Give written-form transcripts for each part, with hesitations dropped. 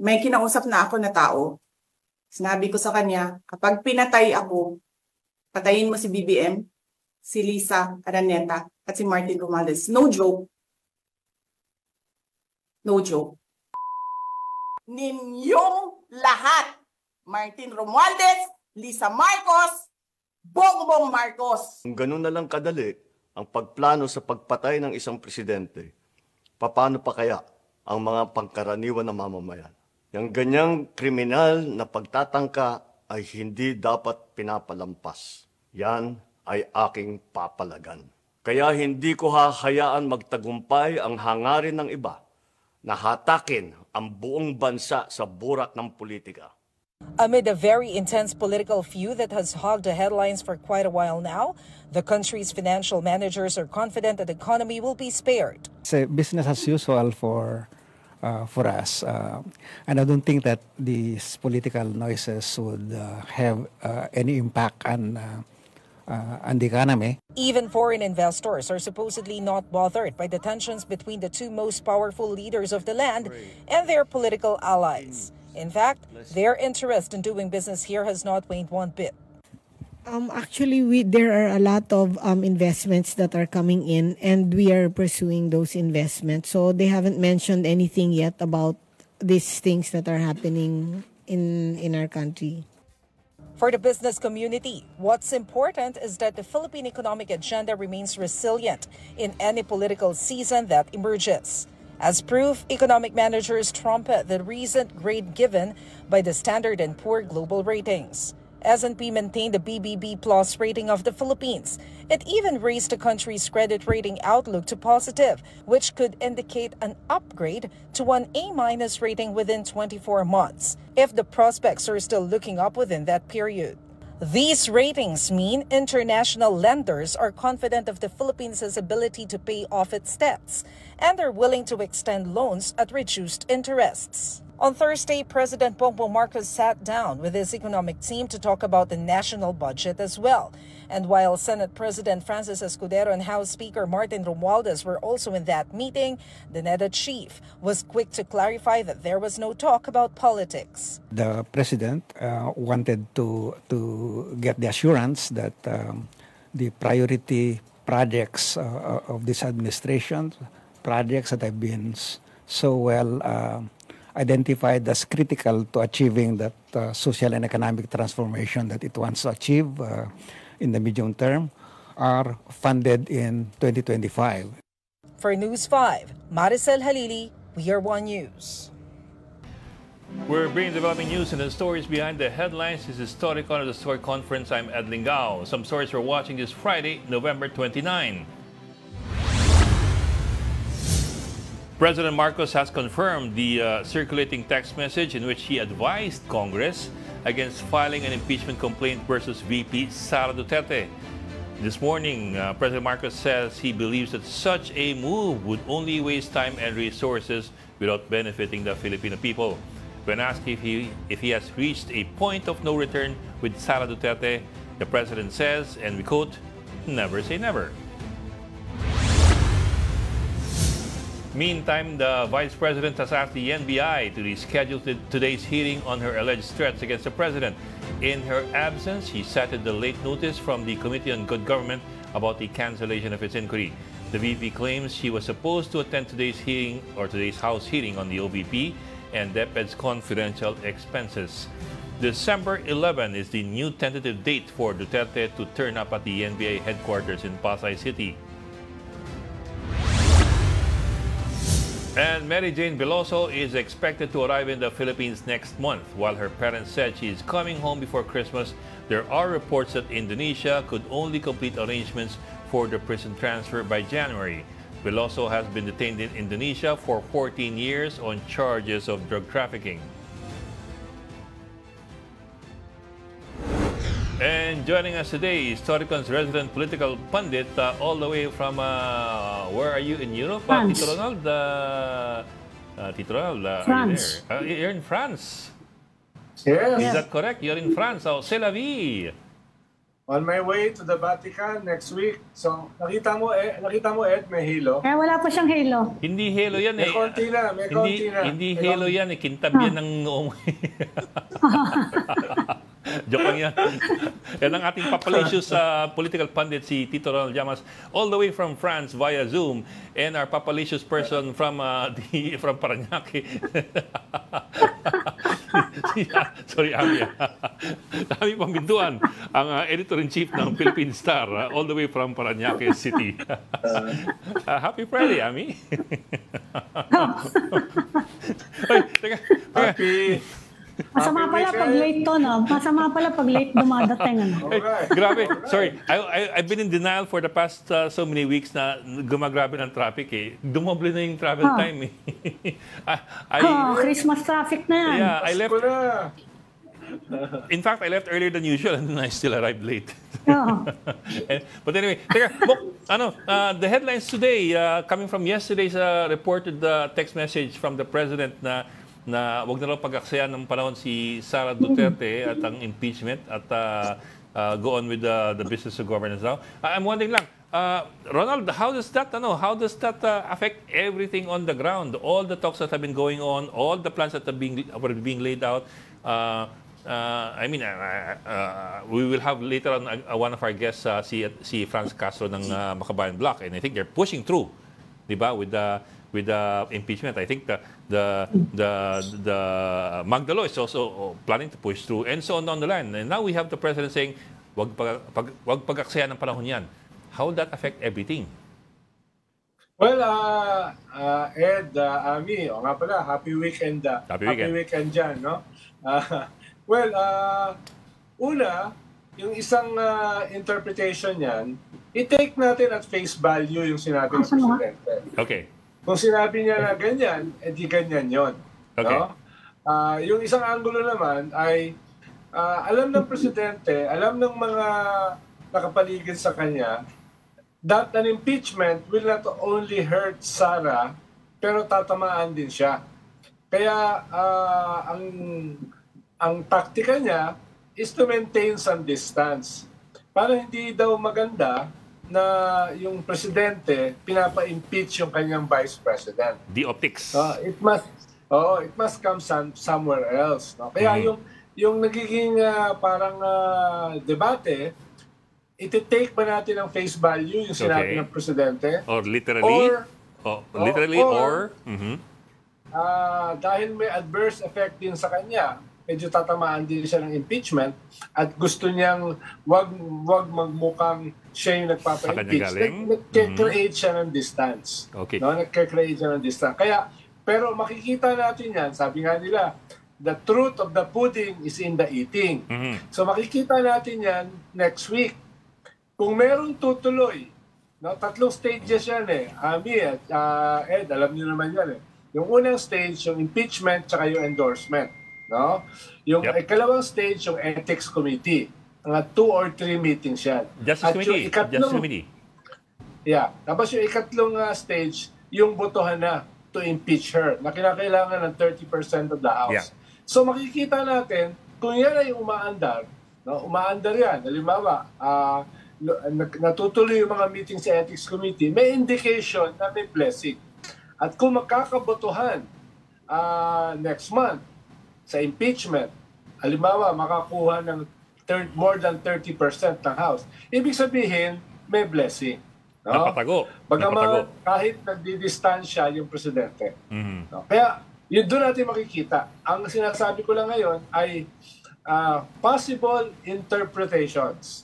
may kinausap na ako na tao. Sinabi ko sa kanya, kapag pinatay ako, patayin mo si BBM, si Lisa Araneta, at si Martin Romualdez. No joke. No joke. Ninyong lahat, Martin Romualdez, Lisa Marcos, Bongbong Marcos. Kung ganun na lang kadali ang pagplano sa pagpatay ng isang presidente, paano pa kaya ang mga pangkaraniwan na mamamayan? Yang ganyang kriminal na pagtatangka ay hindi dapat pinapalampas. Yan ay aking papalagan. Kaya hindi ko hahayaan magtagumpay ang hangarin ng iba na hatakin ang buong bansa sa burak ng politika. Amid a very intense political feud that has hogged the headlines for quite a while now, the country's financial managers are confident that the economy will be spared. It's a business as usual for us, and I don't think that these political noises would have any impact on the economy. Even foreign investors are supposedly not bothered by the tensions between the two most powerful leaders of the land and their political allies. In fact, their interest in doing business here has not waned one bit. Actually, there are a lot of investments that are coming in, and we are pursuing those investments. So they haven't mentioned anything yet about these things that are happening in our country. For the business community, what's important is that the Philippine economic agenda remains resilient in any political season that emerges. As proof, economic managers trumpet the recent grade given by the Standard & Poor Global Ratings. S&P maintained the BBB plus rating of the Philippines. It even raised the country's credit rating outlook to positive, which could indicate an upgrade to an A- rating within 24 months, if the prospects are still looking up within that period. These ratings mean international lenders are confident of the Philippines' ability to pay off its debts and are willing to extend loans at reduced interests. On Thursday, President Bongbong Marcos sat down with his economic team to talk about the national budget as well. And while Senate President Francis Escudero and House Speaker Martin Romualdez were also in that meeting, the NEDA chief was quick to clarify that there was no talk about politics. The president wanted to get the assurance that the priority projects of this administration, projects that have been so well identified as critical to achieving that social and economic transformation that it wants to achieve in the medium term, are funded in 2025. For News 5, Maricel Halili, We Are One News. We're bringing developing news and the stories behind the headlines. This is Story Corner, the Story Conference. I'm Ed Lingao. Some stories we're watching this Friday, November 29. President Marcos has confirmed the circulating text message in which he advised Congress against filing an impeachment complaint versus VP Sara Duterte. This morning, President Marcos says he believes that such a move would only waste time and resources without benefiting the Filipino people. When asked if he has reached a point of no return with Sara Duterte, the president says, and we quote, "Never say never." Meantime, the Vice President has asked the NBI to reschedule today's hearing on her alleged threats against the President. In her absence, she cited the late notice from the Committee on Good Government about the cancellation of its inquiry. The VP claims she was supposed to attend today's hearing or today's House hearing on the OVP and DepEd's confidential expenses. December 11 is the new tentative date for Duterte to turn up at the NBI headquarters in Pasay City. And Mary Jane Veloso is expected to arrive in the Philippines next month. While her parents said she is coming home before Christmas, there are reports that Indonesia could only complete arrangements for the prison transfer by January. Veloso has been detained in Indonesia for 14 years on charges of drug trafficking. And joining us today is Storycon's resident political pundit, all the way from, where are you in Europe? Tito Ronald? France. Are you there? You're in France. Yes. Is that correct? You're in France. Oh, c'est la vie. On my way to the Vatican next week. So, nakita mo Ed, may halo. Wala pa siyang halo. Hindi halo yan May konti na, may konti na. Hindi halo yan, kintab yan ng noong. Joke lang yan. Yan ang ating papalicious political pundit, si Tito Ronald Llamas, all the way from France via Zoom. And our papalicious person from from Parañaque. Sorry, Ami. Ami Pambintuan, ang editor-in-chief ng Philippine Star, all the way from Parañaque City. Happy Friday, Ami. Ay, teka. Happy. Masama pala pag late to, no? Masama pala pag late dumadating, ano? Alright. Grabe. Sorry. I've been in denial for the past so many weeks na gumagrabe ng traffic eh. Dumoble na yung travel time eh. Christmas traffic na yan. Yeah, I left. Pasko na. In fact, I left earlier than usual and I still arrived late. But anyway, teka, the headlines today, coming from yesterday's reported text message from the president na wag na raw pag-aksaya ng panahon si Sara Duterte at ang impeachment at go on with the business of governance now. I'm wondering lang, Ronald, how does that affect everything on the ground? All the talks that have been going on, all the plans that are being laid out. We will have later on one of our guests, si Franz Castro ng Makabayan Bloc, and I think they're pushing through, di ba, with the impeachment. I think the Magdalo is also planning to push through, and so on down the line. And now we have the president saying, wag pag-aksaya ng panahon yan. How will that affect everything? Well, Ed, Ami, nga pala, happy weekend. Happy weekend dyan, no? Una, yung isang interpretation niyan, i-take natin at face value yung sinabi ng presidente. Okay. Kung sinabi niya na ganyan, edi ganyan yon. Okay. No? Yung isang anggulo naman ay alam ng presidente, alam ng mga nakapaligid sa kanya that an impeachment will not only hurt Sara, pero tatamaan din siya. Kaya ang taktika niya is to maintain some distance. Para hindi daw maganda na yung presidente pinapa-impeach yung kanyang vice president. The optics. It must come somewhere else. No? Kaya yung nagiging parang debate, iti-take ba natin ang face value yung sinabi ng presidente? Or literally? Dahil may adverse effect din sa kanya, medyo tatamaan din siya ng impeachment at gusto niyang wag magmukhang siya yung nagpapa-impeach. Nag-create siya ng distance. Okay. No? Nag-create siya ng distance. Pero makikita natin yan, sabi nga nila, the truth of the pudding is in the eating. So makikita natin yan next week. Kung merong tutuloy, no, 3 stages yan eh. Ami at Ed, alam niyo naman yan eh. Yung unang stage, yung impeachment, tsaka yung endorsement. No? Yung ikalawang stage, yung ethics committee. Mga 2 or 3 meetings yan. Justice Committee. Yeah. Tapos yung ikatlong stage, yung botohan na to impeach her, na kinakailangan ng 30% of the House. Yeah. So makikita natin, kung yan ay umaandar, no? Umaandar yan. Halimbawa, natutuloy yung mga meetings sa ethics committee, may indication na may blessing. At kung makakabotohan next month, sa impeachment, halimbawa makakuha ng more than 30% ng House. Ibig sabihin, may blessing. No? Napatago. Bagaman kahit nagdidistansya yung presidente. No? Kaya, yun doon natin makikita. Ang sinasabi ko lang ngayon ay possible interpretations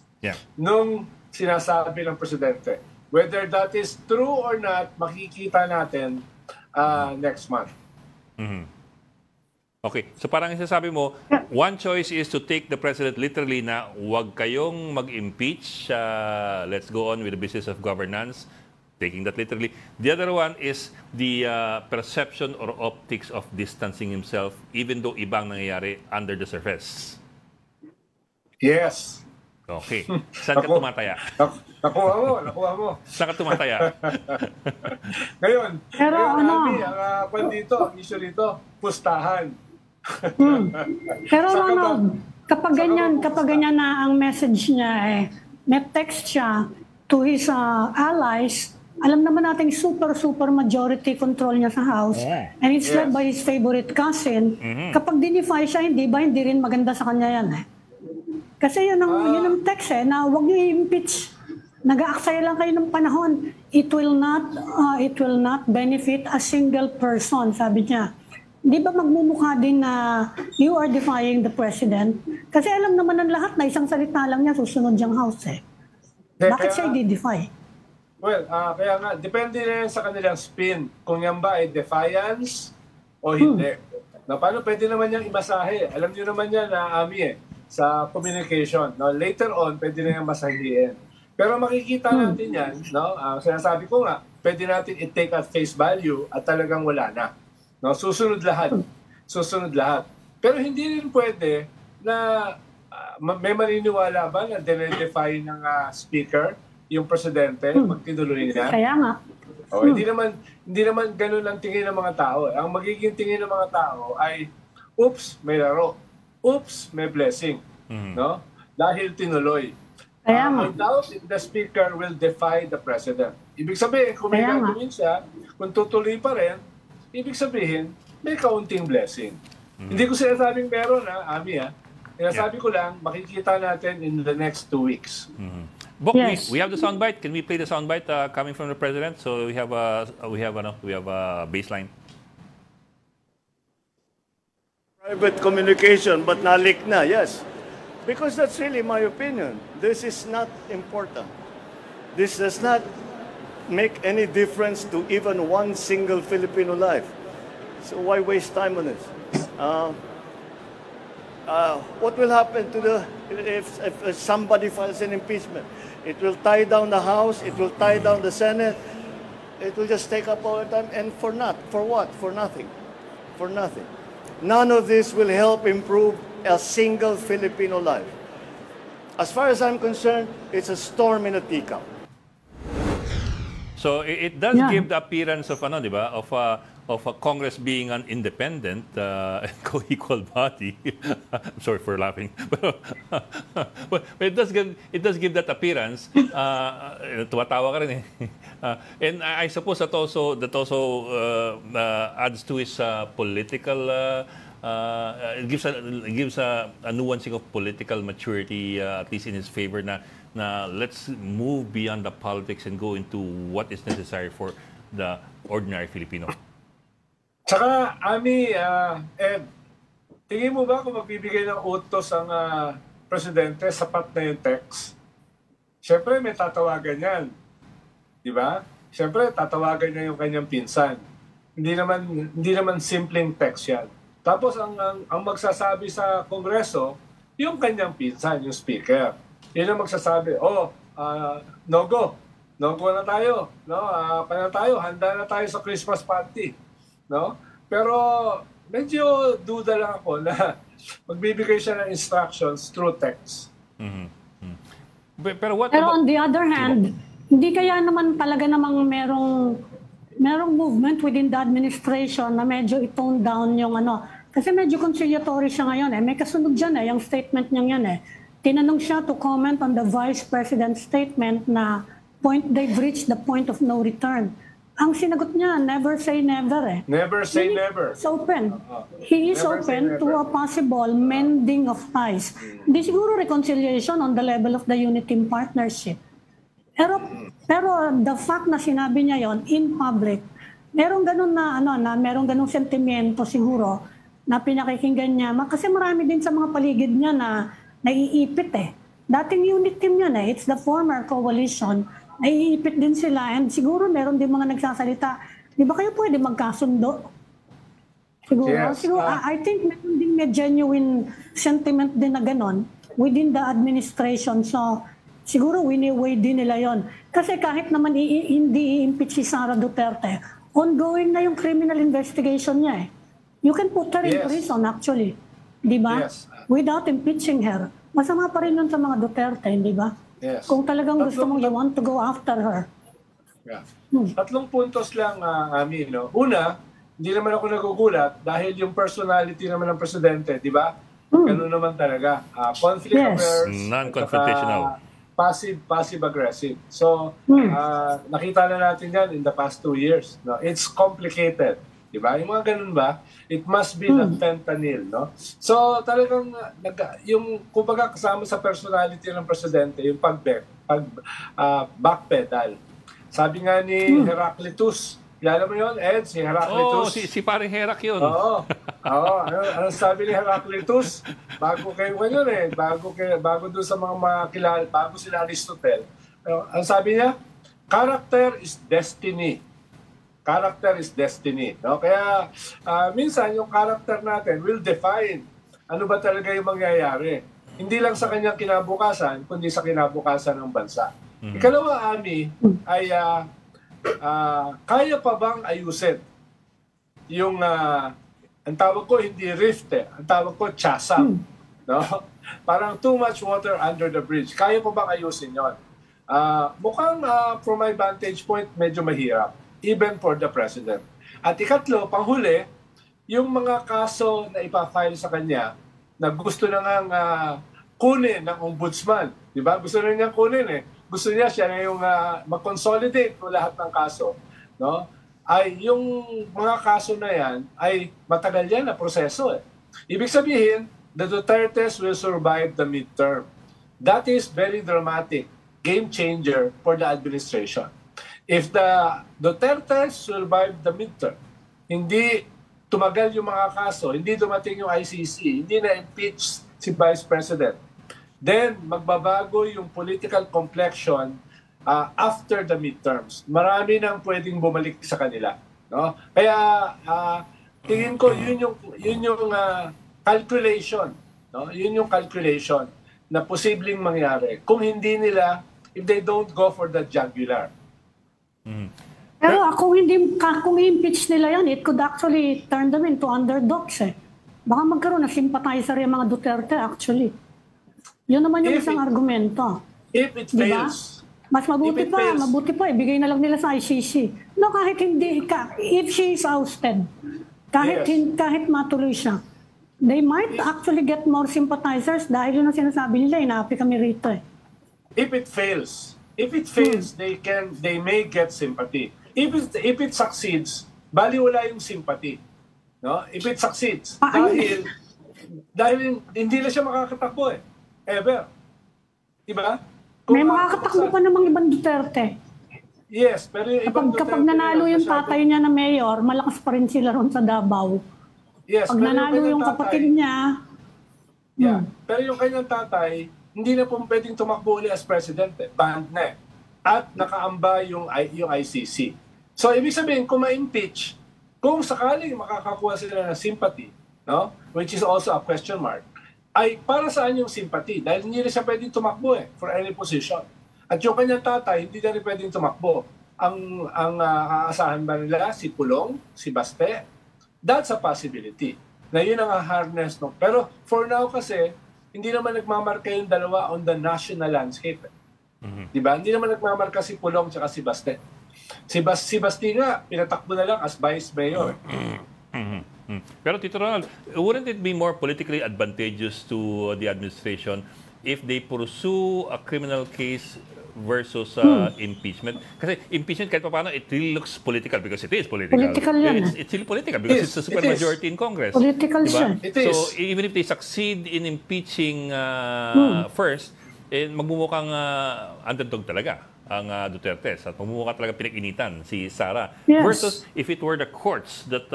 nung sinasabi ng presidente. Whether that is true or not, makikita natin next month. Okay. So parang isasabi mo, one choice is to take the president literally na huwag kayong mag-impeach. Let's go on with the business of governance. Taking that literally. The other one is the perception or optics of distancing himself even though ibang nangyayari under the surface. Yes. Okay. Saan ka tumataya? Nakuha mo. Saan ka tumataya? Ngayon, Pero ang issue dito, pustahan. Pero Ronald, Kapag ganyan na ang message niya may text siya to his allies, alam naman natin super majority control niya sa House, and it's led by his favorite cousin. Kapag dinify siya, hindi rin maganda sa kanya yan Kasi yun ang text na huwag niyo i-impeach. Nag-aaksaya lang kayo ng panahon. It will not benefit a single person, sabi niya. Di ba magmumukha din na you are defying the president? Kasi alam naman ng lahat na isang salita lang niya susunod yung House Bakit siya i-defy? Well, kaya nga, depende na yan sa kanilang spin. Kung yan ba ay defiance o hindi. Na paano pwede naman niyang imasahe? Alam niyo naman yan na Ami sa communication. No? Later on, pwede na yung masahihin. Pero makikita natin yan, no? Sinasabi ko nga, pwede natin i-take at face value at talagang wala na. No? Susunod lahat. Pero hindi rin pwede na may maniniwala ba na dinedefy ng speaker yung presidente pag tinuloy niya? Kaya nga. Hindi naman ganun ang tingin ng mga tao. Ang magiging tingin ng mga tao ay, oops, may laro. Oops, may blessing. No? Dahil tinuloy. I doubt if the speaker will defy the president. Ibig sabihin, kung may gagawin siya, kung tutuloy pa rin, ibig sabihin, may kaunting blessing. Hindi ko sinasabing meron, Ami, Sinasabi ko lang, makikita natin in the next 2 weeks. Bok, we have the soundbite. Can we play the soundbite coming from the president? So we have a baseline. Private communication, but nalik na, yes. Because that's really my opinion. This is not important. This does not make any difference to even one single Filipino life. So why waste time on this? What will happen to if somebody files an impeachment? It will tie down the House. It will tie down the Senate. It will just take up all the time. And for what? For nothing. For nothing. None of this will help improve a single Filipino life. As far as I'm concerned, it's a storm in a teacup. So it does give the appearance of of Congress being an independent and co-equal body. I'm sorry for laughing, but it does give that appearance. Tuwatawa ka rin and I suppose that also adds to his political. It gives a nuancing of political maturity, at least in his favor. Na let's move beyond the politics and go into what is necessary for the ordinary Filipino. Tsaka, Ami, Ed, tingin mo ba kung magbibigay ng utos ang presidente, sapat na yung text? Siyempre, may tatawagan yan. Di ba? Siyempre, tatawagan niya yung kanyang pinsan. Hindi naman simpleng text yan. Tapos, ang magsasabi sa Kongreso, yung kanyang pinsan, yung speaker. Yun ang magsasabi, no-go. No-go na tayo. No? Paano tayo? Handa na tayo sa Christmas party. No? Pero medyo duda lang ako na magbibigay siya ng instructions through text. Pero on the other hand, hindi kaya naman talaga namang merong movement within the administration na medyo i-tone down yung kasi medyo conciliatory siya ngayon May kasunod dyan yung statement niya yan Tinanong siya to comment on the Vice President's statement na they've reached the point of no return. Ang sinagot niya, never say never Never say never. He's open. He is open to a possible mending of ties. Hindi siguro reconciliation on the level of the unity partnership. Pero the fact na sinabi niya yon in public, merong ganun merong ganung sentimento siguro na pinakikinggan niya. Kasi marami din sa mga paligid niya na naiipit Dating unit team yun It's the former coalition. Naiipit din sila and siguro meron din mga nagsasalita, di ba kayo pwede magkasundo? Siguro, I think meron din may genuine sentiment din na ganon within the administration. So, siguro wini-weigh din nila yon. Kasi kahit naman hindi i-impeach si Sara Duterte, ongoing na yung criminal investigation niya You can put her in prison actually. Di ba? Without impeaching her. Masama pa rin yun sa mga Duterte, di ba? Yes. Kung talagang gusto mong you want to go after her. Tatlong puntos lang, Ami. Una, hindi naman ako nagugulat dahil yung personality naman ng presidente, di ba? Ganun naman talaga. Conflict Yes. affairs. Non-confrontational. Passive-aggressive. So, nakita na natin yan in the past 2 years. No? It's complicated. Diba? Yung mga ganun ba? It must be the fentanyl. No? So, talagang, yung kumbaga kasama sa personality ng presidente, yung backpedal. Sabi nga ni Heraclitus, kilala mo yun, Ed? Si Heraclitus. Si paring Herak yun. Oo. Ano sabi ni Heraclitus? Bago kayo yun bago doon sa mga kilala, bago sila Aristotle. Ano sabi niya? Character is destiny. Character is destiny. No? Kaya minsan yung character natin will define ano ba talaga yung mangyayari. Hindi lang sa kanyang kinabukasan, kundi sa kinabukasan ng bansa. Ikalawa, Ami, ay kaya pa bang ayusin yung ang tawag ko hindi rift ang tawag ko chasm, no? Parang too much water under the bridge. Kaya pa bang ayusin yon? Mukhang from my vantage point medyo mahirap even for the president. At ikatlo, panghuli, yung mga kaso na ipafile sa kanya na gusto na ngang kunin ng ombudsman, di ba? Gusto na niya kunin Gusto niya siya na yung mag-consolidate ko lahat ng kaso, no? Ay yung mga kaso na yan ay matagal yan na proseso Ibig sabihin, the Dutertes will survive the midterm. That is very dramatic, game changer for the administration. If the Dutertes survive the midterm, hindi tumagal yung mga kaso, hindi dumating yung ICC, hindi na-impeach si Vice President, then magbabago yung political complexion after the midterms. Marami nang pwedeng bumalik sa kanila, no? Kaya tingin ko yun yung calculation, no? Yun yung calculation na posibleng mangyari kung hindi nila, if they don't go for the jugular. Pero kung i-impeach nila yan, it could actually turn them into underdogs Baka magkaroon na sympathizer yung mga Duterte actually. Yun naman yung isang argumento. If it fails. Mas mabuti pa, ibigay na lang nila sa ICC. No, kahit hindi, if she is ousted, kahit matuloy siya, they might actually get more sympathizers dahil yun ang sinasabi nila, inaapi kami rito If it fails, they may get sympathy. If it succeeds, bali wala yung sympathy. No? If it succeeds, dahil hindi na siya makakatakbo ever. Diba? May makakatakbo pa namang ibang Duterte. Yes, pero yung ibang Duterte... Kapag nanalo yung tatay niya na mayor, malakas pa rin sila ron sa Davao. Yes, pag nanalo yung kapatid niya... Yeah, pero yung kanyang tatay, hindi na po pwedeng tumakbo ulit as president. Banned na At nakaamba yung ICC. So, ibig sabihin, kung ma-impeach, kung sakaling makakakuha sila ng sympathy, no? Which is also a question mark, ay para saan yung sympathy? Dahil hindi na siya pwedeng tumakbo for any position. At yung kanyang tatay, hindi na rin pwedeng tumakbo. Ang aasahan ba nila? Si Pulong? Si Baste? That's a possibility. Na yun ang harness. No? Pero for now kasi, hindi naman nagmamarka yung dalawa on the national landscape. Diba? Hindi naman nagmamarka si Pulong at si Baste. Si Basti nga, pinatakbo na lang as vice mayor. Pero Tito Ronald, wouldn't it be more politically advantageous to the administration if they pursue a criminal case versus impeachment? Kasi impeachment kahit paano, it really looks political because it is political. It's really political because it's a supermajority in Congress. Political siya. So even if they succeed in impeaching first, magmumukhang underdog talaga ang Dutertes at magmumukha talaga pinag-initan si Sara. Yes. Versus if it were the courts that,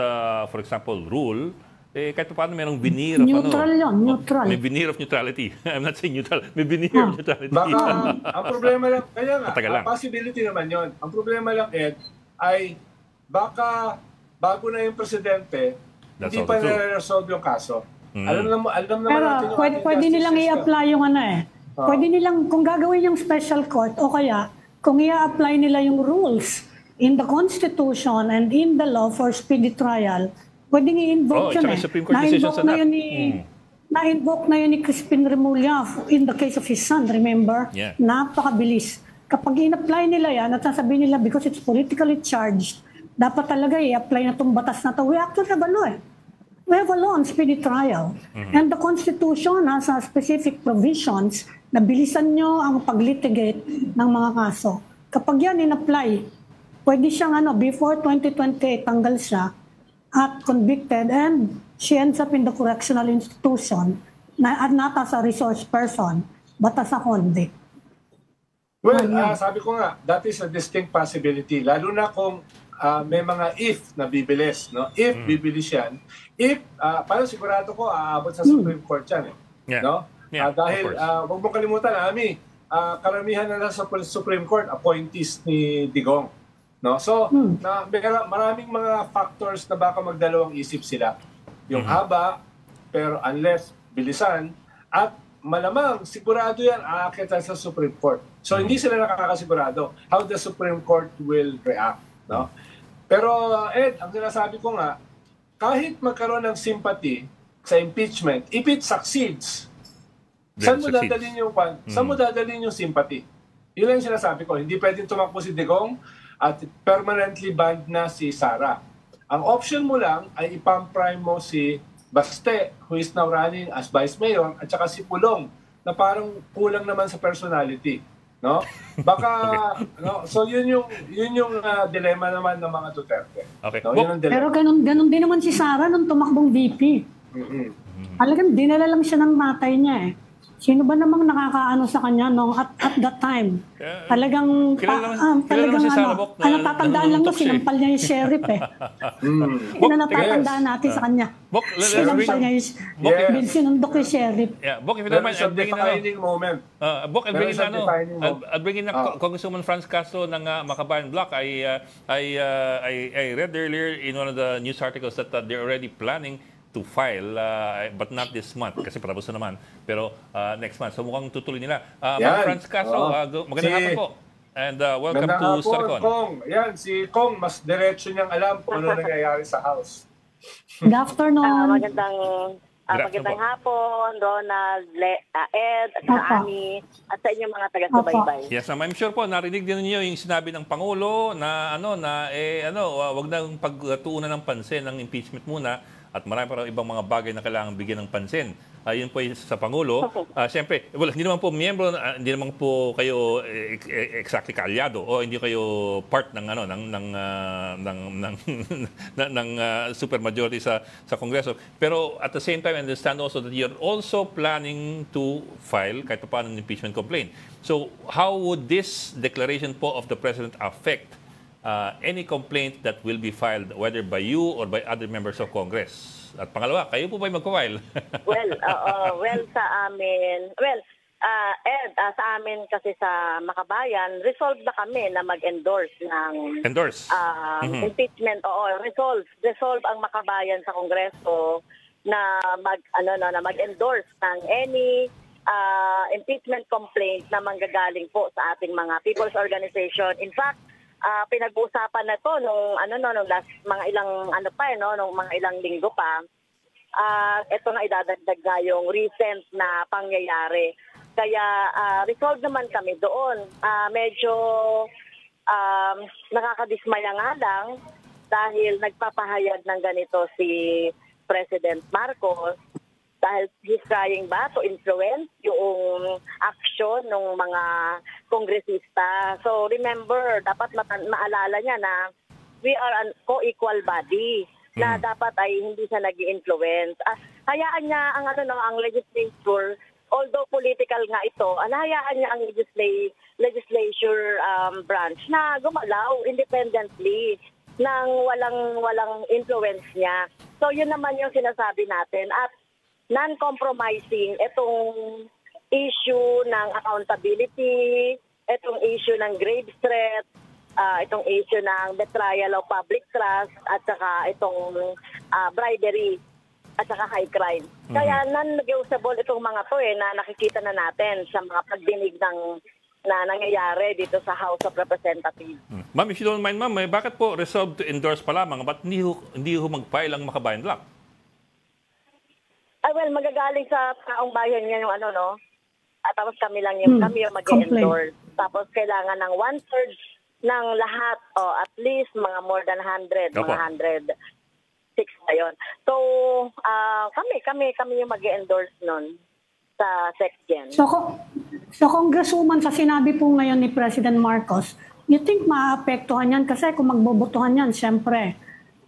for example, rule, kahit pa paano merong veneer of neutral yun, neutral. May veneer of neutrality. I'm not saying neutral. May veneer of neutrality. Baka, ang problema lang, kaya nga, possibility naman yon. Ang problema lang, Ed, ay baka bago na yung presidente, hindi pa na-resolve yung kaso. Alam naman natin yung pwede nilang i-apply yung Pwede nilang, kung gagawin yung special court, o kaya, kung i-apply nila yung rules in the Constitution and in the law for speedy trial, pwedeng i-invoke yun Na-invoke na yun ni Crispin Remulla in the case of his son, remember? Yeah. Napakabilis. Kapag in-apply nila yan, at sasabihin nila because it's politically charged, dapat talaga i-apply na itong batas na ito. We actually have We have a law on speedy trial. And the Constitution has specific provisions na bilisan nyo ang pag-litigate ng mga kaso. Kapag yan in-apply, pwede siyang before 2028, tanggal siya at convicted and she ends up in the correctional institution at not as a resource person, but as a convict. Well, sabi ko nga, that is a distinct possibility. Lalo na kung may mga if na bibilis, no? If bibilis yan, if, parang sigurado ko, aabot sa Supreme Court yan, no? Dahil, huwag mong kalimutan, Ami, karamihan na sa Supreme Court, appointees ni Digong, no? So, maraming mga factors na baka magdalawang isip sila. Yung haba, pero unless bilisan, at malamang, sigurado yan, aakit sa Supreme Court. So, hindi sila nakakasigurado how the Supreme Court will react, no? Pero Ed, ang sinasabi ko nga, kahit magkaroon ng sympathy sa impeachment, if it succeeds, saan mo dadalhin yung sympathy? Yun lang yung sinasabi ko. Hindi pwedeng tumakbo si Digong at permanently banned na si Sara. Ang option mo lang ay ipamprime mo si Baste, who is now running as Vice Mayor, at saka si Pulong, na parang kulang naman sa personality. No? Baka no, so yun yung dilemma naman ng mga Duterte. Okay. No? Yun ang dilemma. Pero ganun din naman si Sara nung tumakbong VP. Talagang dinala lang siya ng matay niya eh. Sino ba namang nakakaano sa kanya at that time? Talagang si Sara Bok natatandaan lang na sinampal niya yung sheriff eh. Yun ang natatandaan natin sa kanya. Bok, sinampal niya yung sinundok yung sheriff. Yeah, Bok, if you don't mind, I'll bring in Congresswoman Franz Castro ng Makabayan Block. I read earlier in one of the news articles that they're already planning to file, but not this month kasi patapos na naman. Pero next month. So mukhang tutuloy nila. Ma'am Franz Castro, magandang hapon po. And welcome to Starcon. Yan, si Kong, mas diretso niyang alam kung ano nangyayari sa House. Good afternoon. Magandang hapon, Ronald, Ed, at Ami, at sa inyong mga taga-subaybay. Yes, I'm sure po, narinig din niyo yung sinabi ng Pangulo na wag nang pagtuunan ng pansin ng impeachment muna. At marami pa ibang mga bagay na kailangan bigyan ng pansin. Yun po yung sa Pangulo. Siyempre, hindi naman po miyembro, hindi naman po kayo exactly kaalyado o hindi kayo part ng supermajority sa Kongreso. Pero at the same time, I understand also that you're also planning to file kahit pa paano ng impeachment complaint. So how would this declaration po of the President affect any complaint that will be filed whether by you or by other members of Congress? At pangalawa, kayo po ba'y mag-file? Sa amin, Ed, sa amin kasi sa Makabayan, resolve na kami na mag-endorse ng impeachment. Resolve ang Makabayan sa Kongreso na mag-endorse ng any impeachment complaint na manggagaling po sa ating mga people's organization. In fact, pinag-uusapan na to nung last mga ilang nung mga ilang linggo pa. Ito na idadagdag na yung recent na pangyayari. Kaya resolve naman kami doon. Medyo nakakadismaya nga lang dahil nagpapahayag ng ganito si President Marcos dahil he's trying to influence yung action ng mga kongresista. So remember, dapat maalala niya na we are a co-equal body na dapat ay hindi siya nag-i-influence. Hayaan niya ang legislature, although political nga ito, hayaan niya ang legislature branch na gumalaw independently nang walang influence niya. So yun naman yung sinasabi natin. At non-compromising itong issue ng accountability, itong issue ng grave threat, itong issue ng betrayal of public trust, at saka itong bribery, at saka high crime. Kaya non-negotiable itong mga to na nakikita na natin sa mga pagdinig na nangyayari dito sa House of Representatives. Ma'am, if you don't mind, ma'am, bakit po resolved to endorse pa lamang? Ba't hindi ho mag-file ang Makabayan Block? Magagaling sa taong bayan niya yung at tapos kami yung mag-endorse. Tapos kailangan ng 1/3 ng lahat, at least mga more than 100, mga 160 Ayun. So, kami yung mag-endorse nun sa SecGen. So Congresswoman, sa sinabi po ngayon ni President Marcos, you think maapektuhan yan? Kasi kung magbobotohan yan, siyempre,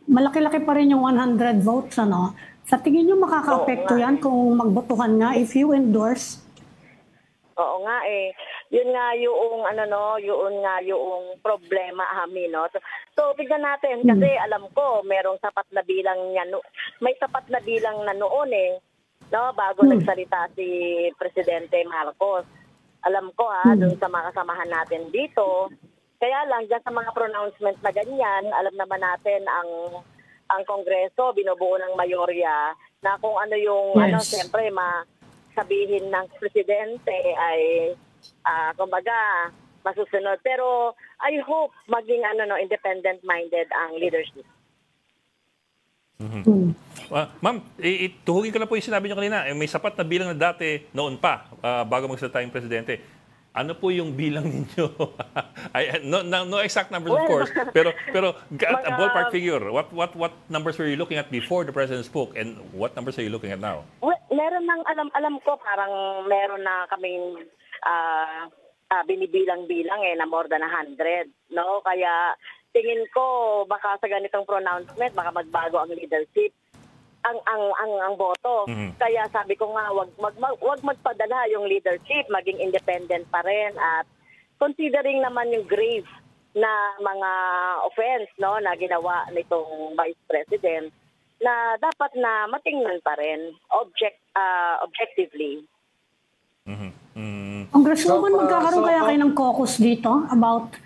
malaki-laki pa rin yung 100 votes, ano? Sa tingin nyo makaka-apekto yan kung magbotohan nga if you endorse? Oo nga eh. Yun nga yung problema amin, no. So tignan natin kasi alam ko merong sapat na bilang niya may sapat na bilang na noon no, bago nagsalita si Presidente Marcos. Alam ko dun sa mga kasamahan natin dito. Kaya lang dyan sa mga pronouncement na ganyan, alam naman natin ang Kongreso binubuo ng mayorya na kung ano yung siyempre sabihin ng presidente ay kumbaga masusunod. Pero I hope maging independent-minded ang leadership. Ma'am, tuhugin ko na po yung sinabi niyo kanina. May sapat na bilang na dati noon pa bago magsalita yung presidente. Ano po yung bilang ninyo? No exact numbers, of course. Pero a ballpark figure. What numbers were you looking at before the president spoke, and what numbers are you looking at now? Well, meron nang alam ko parang meron na kaming binibilang-bilang na more than 100, no? Kaya tingin ko baka sa ganitong pronouncement baka magbago ang leadership. Ang boto. Kaya sabi ko nga wag magpadala yung leadership, maging independent pa rin, at considering naman yung grave na mga offense, no, na ginawa nitong Vice President, na dapat na matingnan pa rin objectively. Congresswoman, magkakaroon kaya kayo ng caucus dito about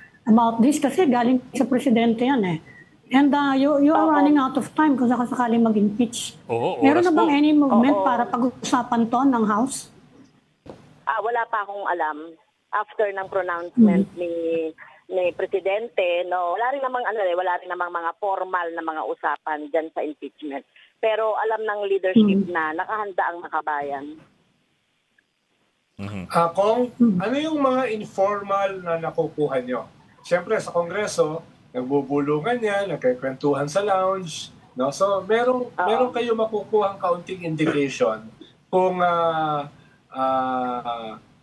this kasi galing sa presidente yan And you are running out of time kung sakasakaling mag-impeach. Meron na bang any movement para pag-usapan to ng House? Wala pa akong alam. After ng pronouncement ni Presidente, no, wala rin namang mga formal na mga usapan dyan sa impeachment. Pero alam ng leadership na nakahanda ang makabayan. Kung ano yung mga informal na nakukuha nyo? Siyempre sa Kongreso, nagbubulungan yan, nagkikwentuhan sa lounge, no? So meron kayo makukuhang kaunting indication kung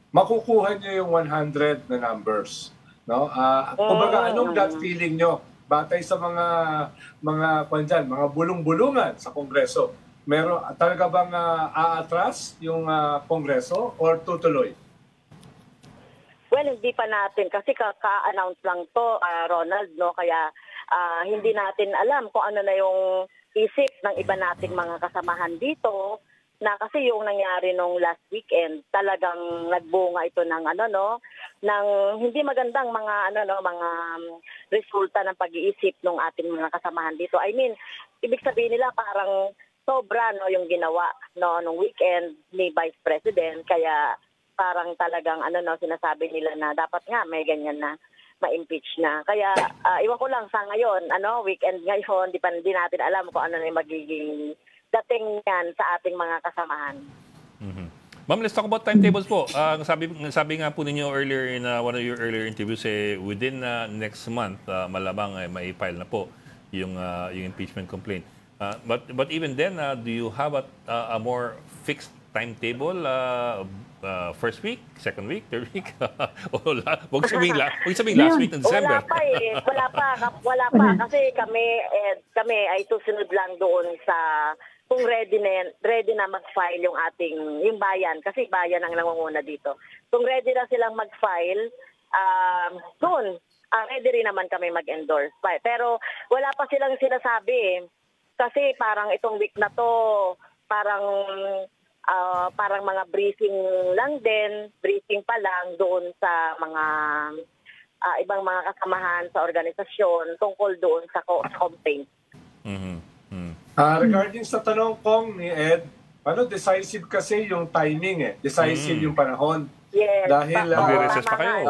makukuha niyo yung 100 na numbers, no? Kumbaga anong gut feeling nyo batay sa mga bulong-bulungan sa Kongreso? Meron talaga bang aatras yung Kongreso or tutuloy? Well, hindi pa natin kasi ka-announce lang to, Ronald, no? Kaya hindi natin alam kung ano na yung isip ng iba nating mga kasamahan dito, na kasi yung nangyari nung last weekend, talagang nagbunga ito ng ng hindi magandang mga mga resulta ng pag-iisip ng ating mga kasamahan dito. I mean, ibig sabihin nila parang sobra yung ginawa nung weekend ni Vice President, kaya parang talagang sinasabi nila na dapat nga may ganyan na ma-impeach na. Kaya iwan ko lang sa ngayon, weekend ngayon, di natin alam kung ano na yung magiging dating yan sa ating mga kasamahan. Ma'am, let's talk about timetables po. Sabi nga po ninyo earlier in one of your earlier interviews, within next month, malamang mai-file na po yung impeachment complaint. But even then, do you have a more fixed timetable? First week, second week, third week? Huwag sabihin last week ng December. Wala pa. Kasi kami ay susunod lang doon sa kung ready na mag-file yung bayan. Kasi bayan ang nangunguna dito. Kung ready na silang mag-file, soon, ready rin naman kami mag-endorse. Pero wala pa silang sinasabi Kasi parang itong week na to, parang mga briefing lang din, briefing pa lang doon sa mga ibang mga kasamahan sa organisasyon tungkol doon sa complaint. Regarding sa tanong kong ni Ed, decisive kasi yung timing Decisive yung panahon. Yes. Dahil mag-recess pa kayo.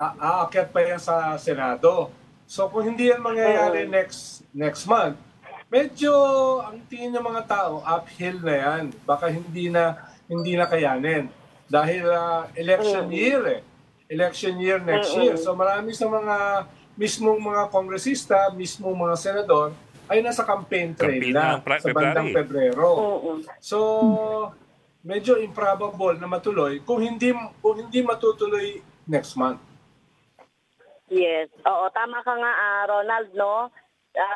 Aakyat pa yan sa Senado. So kung hindi yan mangyayari next month, medyo ang tingin ng mga tao uphill na yan. Baka hindi na kayanin. Dahil election year Election year next year. So marami sa mismong mga kongresista, mismong mga senador, ay nasa campaign trail Campaign na ng sa bandang February. Pebrero. Oo. So, medyo improbable na matuloy kung hindi matutuloy next month. Yes. Oo, tama ka nga, Ronald, no?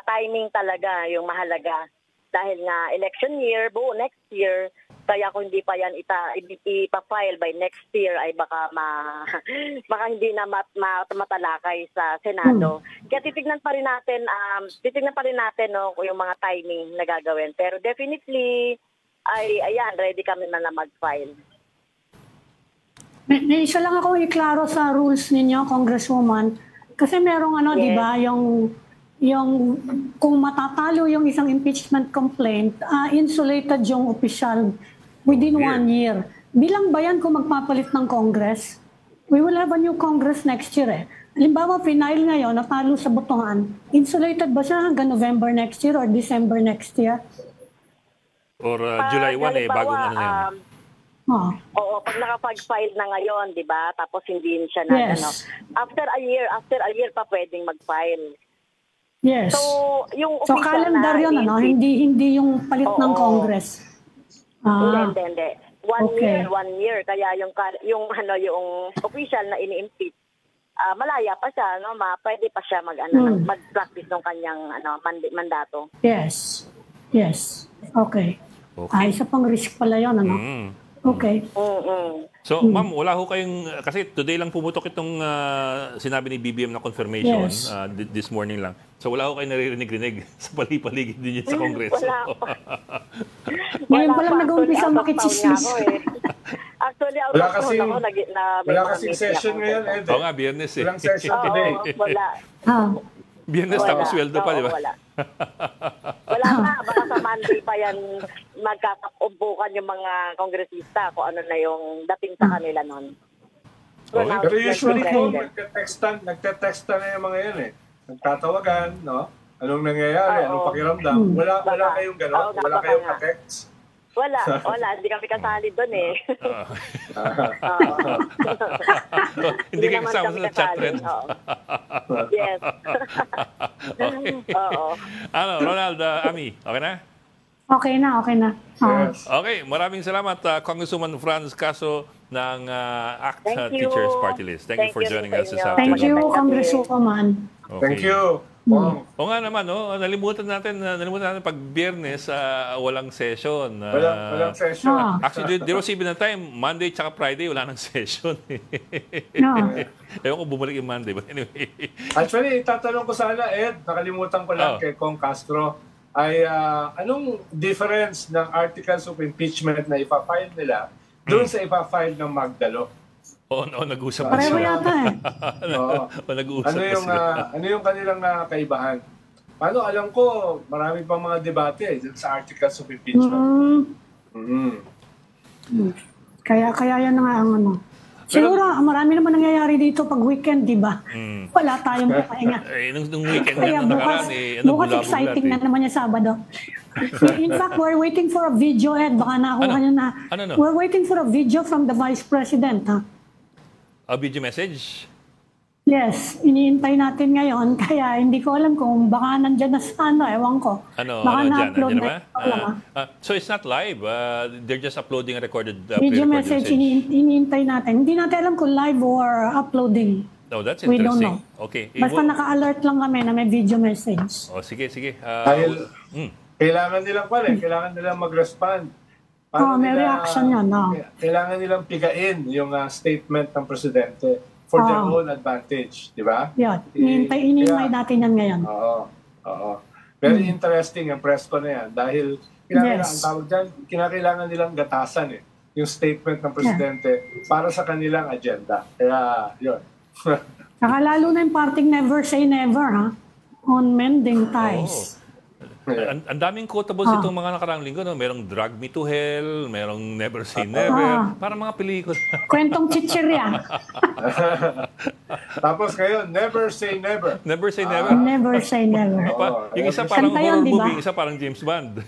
Timing talaga yung mahalaga. Dahil nga election year, next year, kaya kung hindi pa yan ipa-file by next year ay baka hindi na matalakay sa Senado. Kaya titignan pa rin natin no, yung mga timing na gagawin. Pero definitely ayan, ready kami na mag-file. May isa lang ako iklaro sa rules ninyo, Congresswoman. Kasi merong Yes. di ba, yung kung matatalo yung isang impeachment complaint, insulated yung official within 1 year. Bilang ba yan kung magpapalit ng Congress? We will have a new Congress next year eh. Halimbawa, final ngayon, natalo sa botohan, insulated ba siya hanggang November next year or December next year? Or July 1 bagong ano na yan. Oo, pag nakapag-file na ngayon, di ba? Tapos hindi siya na, Yes. After a year pa pwedeng mag-file. Yes. So, yung So official calendar na yun, hindi yung palit ng Oo. Congress. Hindi. Okay. 1 year. Kaya yung official na ini-impeach, malaya pa siya, no? Pwede pa siya mag-practice ng kanyang mandato. Yes. Okay. Isa pang risk pala yun, ano? Okay. So, ma'am, wala ho kayong, kasi today lang pumutok itong sinabi ni BBM na confirmation, Yes. this morning lang. So, wala ho kayong naririnig-rinig sa palipaligid din sa Kongreso. Wala pa. Ngayon pa lang nag-umpisa makichismis. Actually, out Wala of town kasing- ako. Wala kasing session ngayon, Ed. Oo nga, Biyernes eh. Walang session today. Wala. Biyernes tapos sweldo pa, di ba? Wala. Wala na. Baka sa Monday pa yan magkakaumpukan yung mga kongresista kung ano na yung dating sa kanila nun. Okay. Pero usually po, nagte-textan na yung mga yan eh. Nagtatawagan, no? Anong nangyayari? Anong pakiramdam? Wala kayong gano'n? Wala kayong ka-text? Wala. Hindi kami kasali doon eh. Hindi kayo naman kasama kami sa chat kasali. thread. Oo. Yes. Okay. Oo. Ronald, Ami, okay na? Okay na. Yes. Okay, maraming salamat, Congresswoman Franz Caso ng ACT Thank you. Teachers Party List. Thank you for joining us this sa inyo. afternoon. Thank you, Congresswoman. Okay. Thank you. Pong. O nga naman, nalimutan natin pag Biyernes, walang session. Walang session. Actually, there was even a time, Monday tsaka Friday, wala nang session. Ewan ko bumalik yung Monday. But anyway. Actually, itatanong ko sana, Ed, nakalimutan ko lang kay Kong Castro, ay anong difference ng articles of impeachment na ipa-file nila doon sa ipa-file ng Magdalo? Nag-usap Pareho yata eh. nag-usap Ano yung kanilang kaibahan? Paano alam ko, marami pang mga debate sa articles of impeachment. Kaya yan na nga ang ano. Siguro, marami naman nangyayari dito pag weekend, di ba? Wala tayong papahinga. Nung weekend Kaya na bukas, nakaraan, bukas exciting na naman yung Sabado. In fact, we're waiting for a video, Ed. Baka nakuha nyo na. Ano? We're waiting for a video from the Vice President, ha? A video message? Yes, iniintay natin ngayon. Kaya hindi ko alam kung baka nandyan na sa ewan ko. Baka na-upload dyan na. So it's not live. They're just uploading a recorded Video message, iniintay natin. Hindi natin alam kung live or uploading. Oh, that's We don't interesting. know. Okay. Basta naka-alert lang kami na may video message. Sige. Dahil kailangan nilang mag-respond. May reaction yan. Kailangan nilang pigain yung statement ng presidente for their own advantage, di ba? Yan. Iniintay natin yan ngayon. Oo. Very interesting ang press ko na yan dahil ang tawag dyan, kinakailangan nilang gatasan yung statement ng presidente para sa kanilang agenda. Kaya, yun. Saka lalo na yung parting never say never, ha? On mending ties. Ang daming quotables itong mga nakarang linggo. No? Merong Drag Me to Hell, merong Never Say Never. Para mga pelikula. Kwentong chichirya. Tapos ngayon, Never Say Never. Never Say Never. Never say never. Yung isa parang Kanta horror yun, di ba? movie, isa parang James Bond.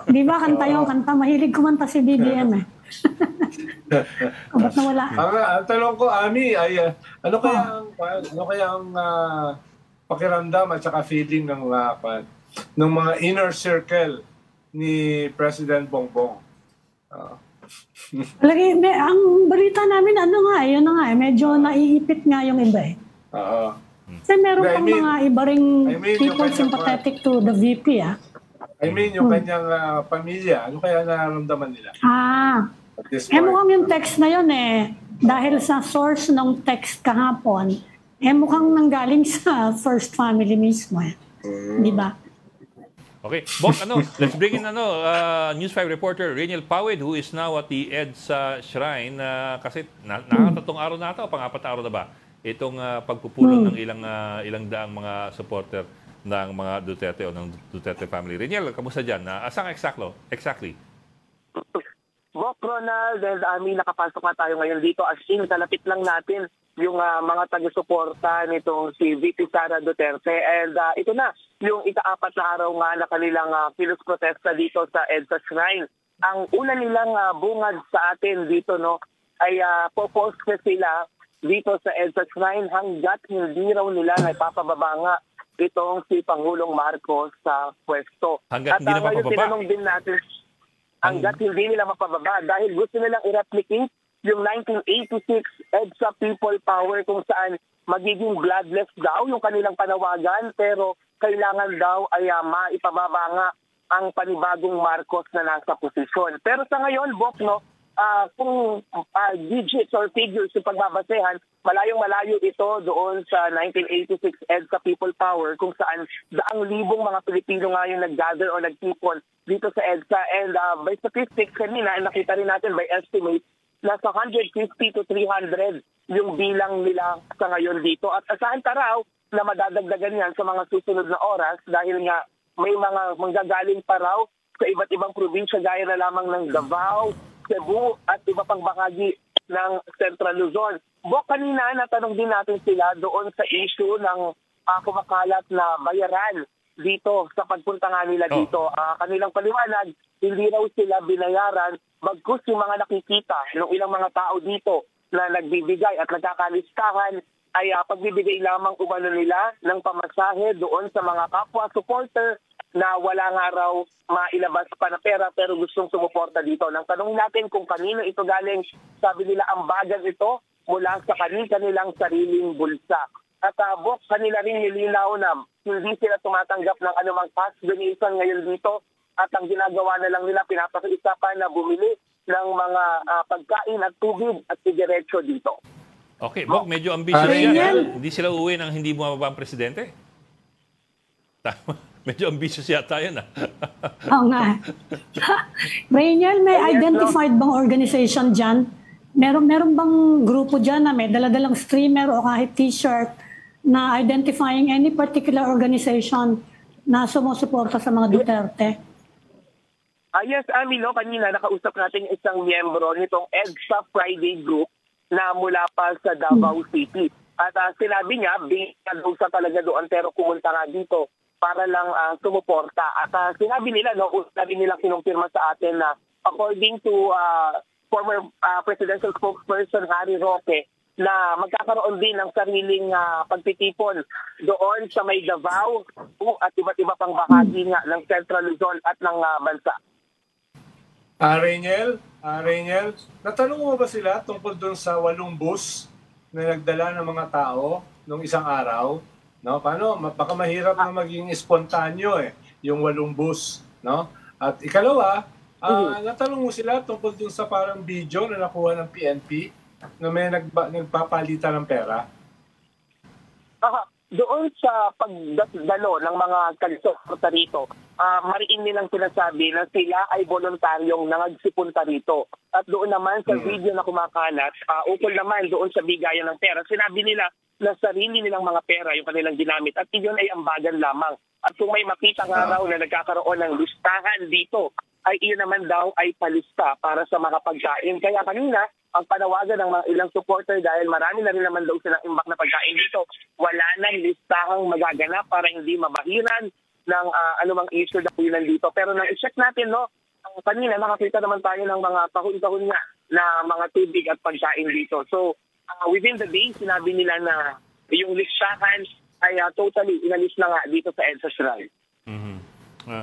Di ba kanta yung kanta? Mahilig kumanta si BBM eh. Ba't nawala? Ang tanong ko, Ami, ay ano kaya ang pakiramdam at saka feeling ng ng mga inner circle ni President Bongbong. Ang balita namin, yun na nga, medyo naiipit nga yung iba eh. Kasi meron pang mga iba ring people sympathetic to the VP, I mean, yung kanyang pamilya, ano kaya nararamdaman nila? Mukhang yung text na yun dahil sa source ng text kahapon, mukhang nanggaling sa first family mismo Di ba? Okay. Bok, let's bring in News 5 reporter Reniel Pawid, who is now at the EDSA Shrine kasi nakatatong araw na ito, pang-apat na araw na ba? Itong pagpupulong ng ilang daang mga supporter ng mga Duterte o ng Duterte family. Reniel, kamusta dyan? Asang exactly? Bok, Ronald and Ami, nakapasok na tayo ngayon dito. As in, kalapit lang natin yung mga taga-suporta nitong si VP Sara Duterte. And ito na, yung ika-4 na araw nga na kanilang kilos protesta dito sa EDSA Shrine. Ang una nilang bungad sa atin dito ay po-post na sila dito sa EDSA Shrine hanggat hindi raw nila napapababa nga itong si Pangulong Marcos sa pwesto. Hanggat hindi na mapababa? Tinanong din natin, hanggat hindi nila mapababa dahil gusto nilang i-replicate yung 1986 EDSA People Power kung saan magiging bloodless daw yung kanilang panawagan pero kailangan daw ay maipababa nga ang panibagong Marcos na nasa posisyon. Pero sa ngayon, Bok, kung digits or figures yung pagbabasehan, malayong-malayo ito doon sa 1986 EDSA People Power kung saan daang libong mga Pilipino nga yung nag-gather o nagtipon dito sa EDSA. And by statistics, kanina, nakita rin natin by estimate, nasa 150 to 300 yung bilang nila sa ngayon dito. At asahan ka raw na madadagdagan yan sa mga susunod na oras dahil nga may mga manggagaling pa raw sa iba't ibang probinsya gaya na lamang ng Davao, Cebu at iba pang bahagi ng Central Luzon. Bok, kanina natanong din natin sila doon sa issue ng kumakalat na bayaran dito sa pagpunta nga nila dito. Kanilang paliwanag, hindi raw sila binayaran bagkus yung mga nakikita ng ilang mga tao dito na nagbibigay at nagkakalistahan ay pagbibigay lamang umano nila ng pamasahe doon sa mga kapwa-supporter na wala nga raw mailabas pa na pera pero gustong sumuporta dito. Nang tanong natin kung kanino ito galing, sabi nila ang bagan ito mula sa kanilang sariling bulsa. At Bok, kanila rin nilinaw na hindi sila tumatanggap ng anumang cash donation ngayon dito at ang ginagawa na lang nila pinapakiusapan na bumili ng mga pagkain at tubig at diretso dito. Okay, Bok, medyo ambitious yan. Hindi sila uuwi ng hindi bumababa ang presidente? Medyo ambitious yata yun. Oo nga. Reniel, may identified bang organization dyan? Meron bang grupo dyan na may daladalang streamer o kahit t-shirt na identifying any particular organization na sumusuporta sa mga Duterte? Yes, Ami, kanina nakausap natin isang miyembro nitong EDSA Friday Group na mula pa sa Davao City. At sinabi niya, daw sa talaga doon pero pumunta nga dito para lang sumuporta. At sinabi nila, sabi nila kinumpirma sa atin na according to former presidential spokesperson Harry Roque, na magkakaroon din ng sariling pagtitipon doon sa may Davao at iba't iba pang bahagi nga ng Central Luzon at ng bansa. Reniel, natanong mo ba sila tungkol doon sa 8 bus na nagdala ng mga tao nung isang araw? No, paano? Baka mahirap na maging espontanyo yung 8 bus, no? At ikalawa, natanong mo sila tungkol doon sa parang video na nakuha ng PNP na may nagpapalitan ng pera? Doon sa pagdalo ng mga kagsuporta rito, mariin nilang sinasabi na sila ay voluntaryong nangagsipunta rito. At doon naman sa video na kumakalat, ukol naman doon sa bigayan ng pera, sinabi nila na sarili nilang mga pera yung kanilang ginamit at iyon ay ambagan lamang. At kung may makita nga raw na nagkakaroon ng listahan dito, ay iyon naman daw ay palista para sa mga pagkain. Kaya kanina, ang panawagan ng mga ilang supporter dahil marami na rin naman daw silang imbak na pagkain dito, wala nang listahang magaganap para hindi mabahiran ng anumang issue na kulinan dito. Pero nang i-check natin, kanina nakakita naman tayo ng mga kahon-kahon nga na mga tubig at pagkain dito. So, within the day, sinabi nila na yung listahan ay totally inalis na nga dito sa EDSA Shrine.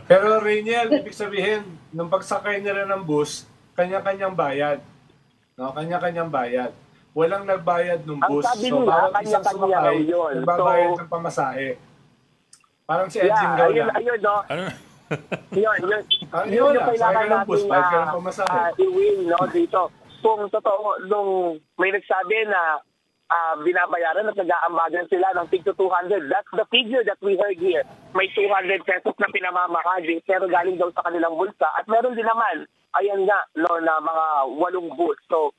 Pero Rainiel, ibig sabihin, nung pagsakay nila ng bus, kanya-kanyang bayad. No? Kanya-kanyang bayad. Walang nagbayad ng bus. Sabi So, nila, bawat isang kanya-kanya sumakay, yun. nagbabayad ng pamasahe. Parang si Edwin Gawla. Ayun, no? Ano? Yun Yun yung kailangan ng bus, natin bayad ka ng pamasahe. i-win, no, dito. Kung totoo, nung may nagsabi na binabayaran at nag-aambagan sila ng tig to 200. That's the figure that we heard here. May 200 pesos na pinamamahagi pero galing daw sa kanilang bulsa. At meron din naman, ayan nga, no, na mga 8 bus. So,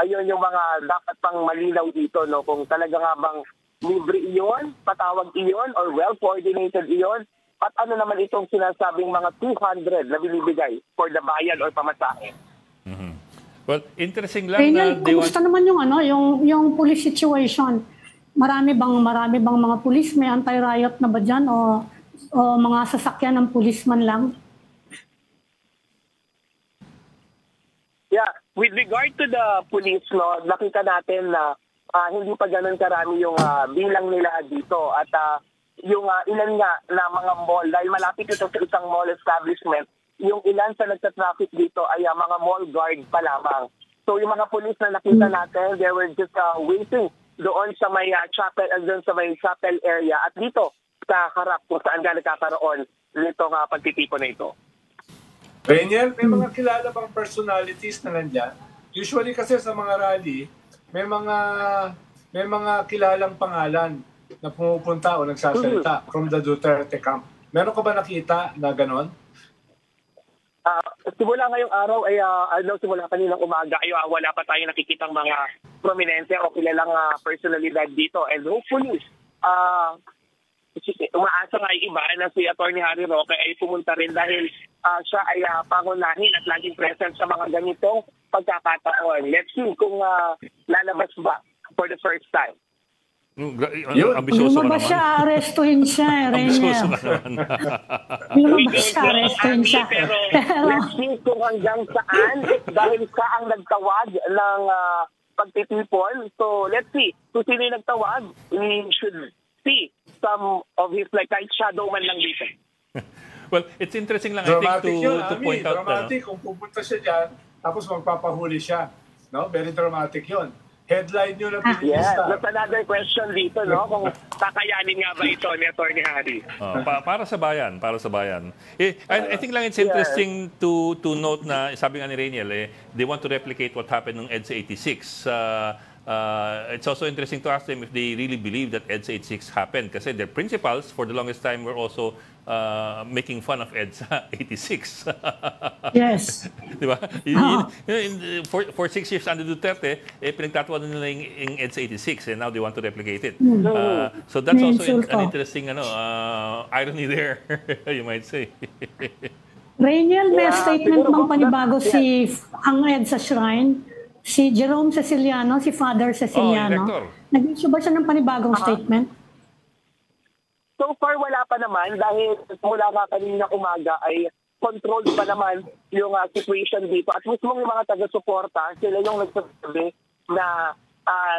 ayun yung mga dapat pang malinaw dito, no, kung talaga nga bang libre iyon, patawag iyon, or well-coordinated iyon, at ano naman itong sinasabing mga 200 na binibigay for the bayan or pamasahe. Well, interesting lang na kumusta naman yung yung police situation? Marami bang mga police, may anti-riot na ba diyan o mga sasakyan ng policeman lang? Yeah, with regard to the police, no, nakita natin na hindi pa ganoon karami yung bilang nila dito at yung ilan nga na mga mall, dahil malapit ito sa isang mall establishment, yung ilan sa nagta-traffic dito ay mga mall guard pa lamang. So yung mga police na nakita natin, they were just waiting doon sa may chapel, doon sa may chapel area at dito sa harap kung saan nga nagkakaroon nitong pagtitipon na ito. Rainiel, may mga kilala bang personalities na nandyan? Usually kasi sa mga rally, may mga kilalang pangalan na pumupunta o nagsasalita from the Duterte camp. Meron ka ba nakita na ganon? Simula ngayong araw ay simula kaninang umaga ay wala pa tayong nakikitang mga prominente o kilalang personalidad dito. And hopefully, umaasa nga yung iba na si Atty. Harry Roque ay pumunta rin dahil siya ay pangunahin at laging present sa mga ganitong pagkakataon. Let's see kung lalabas ba for the first time. Ambisyoso ka Lumabas naman. siya, arestuhin siya, Ambisyoso Rainiel. ka naman. Lumabas siya, arestuhin siya. Pero let's see kung hanggang saan dahil siya ang nagtawag ng pagtitipon. So let's see kung sino yung nagtawag. We should see some of his kahit shadow man lang dito. Well, it's interesting lang Dramatic to point out. Dramatic kung pupunta siya dyan, tapos magpapahuli siya. No? Very dramatic yun. Headline yun na pinilista. That's another question dito, no? Kung kakayanin nga ba ito ni Atty. Harry. Para sa bayan. I think lang it's interesting to note na, sabi nga ni Rainiel, they want to replicate what happened nung EDSA 86. It's also interesting to ask them if they really believe that EDSA 86 happened kasi their principals for the longest time were also making fun of EDSA 86. Yes. Diba? For 6 years under Duterte, pinagtatawanan nila yung EDSA 86 and now they want to replicate it. So that's also an interesting irony there, you might say. Rainiel, may statement bang panibago ang EDSA Shrine? Si Jerome Ceciliano, si Father Ceciliano. Nag-issue ba siya ng panibagong statement? So far, wala pa naman dahil mula nga kanina umaga ay controlled pa naman yung situation dito. At mismo yung mga taga-suporta, sila yung nagsasabi na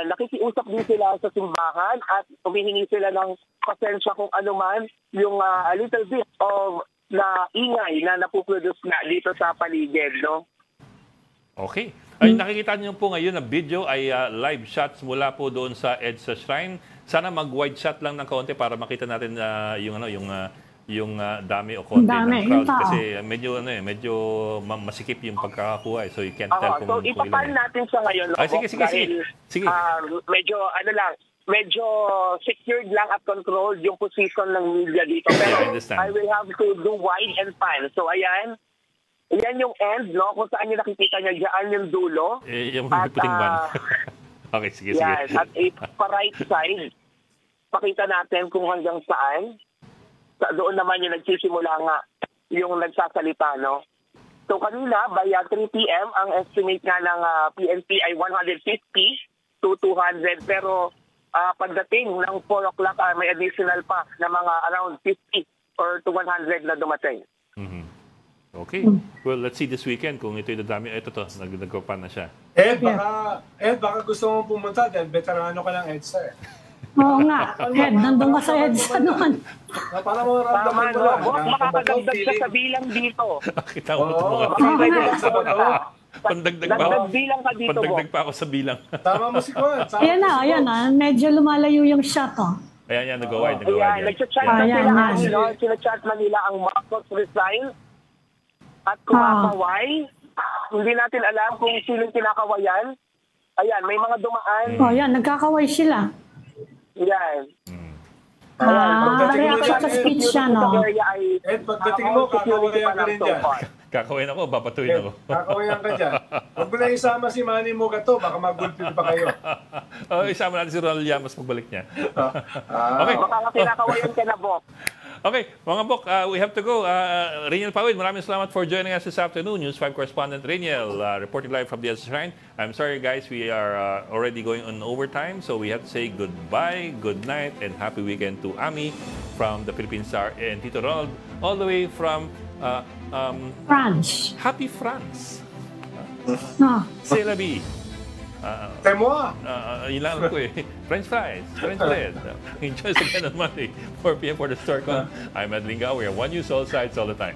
nakikiusap din sila sa simbahan at humihingi sila ng pasensya kung ano man yung a little bit of na ingay na napuproduce na dito sa paligid, no? Okay. Ay, nakikita niyo po ngayon na video ay live shots mula po doon sa EDSA Shrine. Sana mag-wide shot lang ng kaunti para makita natin yung dami o konti ng crowd kasi medyo masikip yung pagkakakuha so you can't tell kung so ipapan natin sa ngayon. Sige. Medyo secured lang at controlled yung position ng media dito. Pero I will have to do wide and pan. So ayan. Yan yung end, no? Kung saan yung nakikita niya, dyan yung dulo. Yung puting ban. Okay, sige. Yes, at pa-right side, pakita natin kung hanggang saan. Doon naman yung nagsisimula nga yung nagsasalita, no? So kanina, by 3 p.m., ang estimate nga ng PNP ay 150 to 200. Pero pagdating ng 4 o'clock, may additional pa na mga around 50 or to 100 na dumating. Okay. Well, let's see this weekend kung ito yung dadami. Ito nagkapan na siya. Baka gusto mong pumunta dahil veterano ka ng EDSA. Oo nga. Ed, nandun ka sa EDSA noon. Na para maramdaman mo lang. Boss, makakadagdag siya sa bilang dito. Kita mo ito mga... Pandagdag pa ako. Dagdag bilang ka dito, Pandagdag Boss. pa ako sa bilang. Tama mo si Kwan. Ayan na. Medyo lumalayo yung shot, oh. Ayan, nag-wide. Ayan, nag-chat na sila. Sila-chat na nila ang Marcos resign at kumakaway. Hindi natin alam kung sinong kinakawayan. Ayan, may mga dumaan. Oh, yan. Nagkakaway sila. Yan. Reaction sa speech siya, no? Ed, pagdating mo, kakawayan ka rin dyan. Kakawayan ako, babatuin ako. Kakawayan ka dyan. Huwag mo na isama si Manny Mugato, baka magulpil pa kayo. Isama natin si Ronald Llamas pagbalik niya. Okay. Baka kinakawayan ka na, Bok. Okay, mga Bok, we have to go. Reniel Pawid, maraming salamat for joining us this afternoon. News 5 correspondent Reniel, reporting live from the EDSA Shrine. I'm sorry, guys, we are already going on overtime, so we have to say goodbye, good night, and happy weekend to Ami from the Philippine Star and Tito Ronald, all the way from France. Happy France. C'est la vie. C'est moi! Yun lang ko eh. French fries, French bread. Enjoy us again on Monday, 4 p.m. for the StarCon. I'm Ed Lingao. We are One News, all sides, all the time.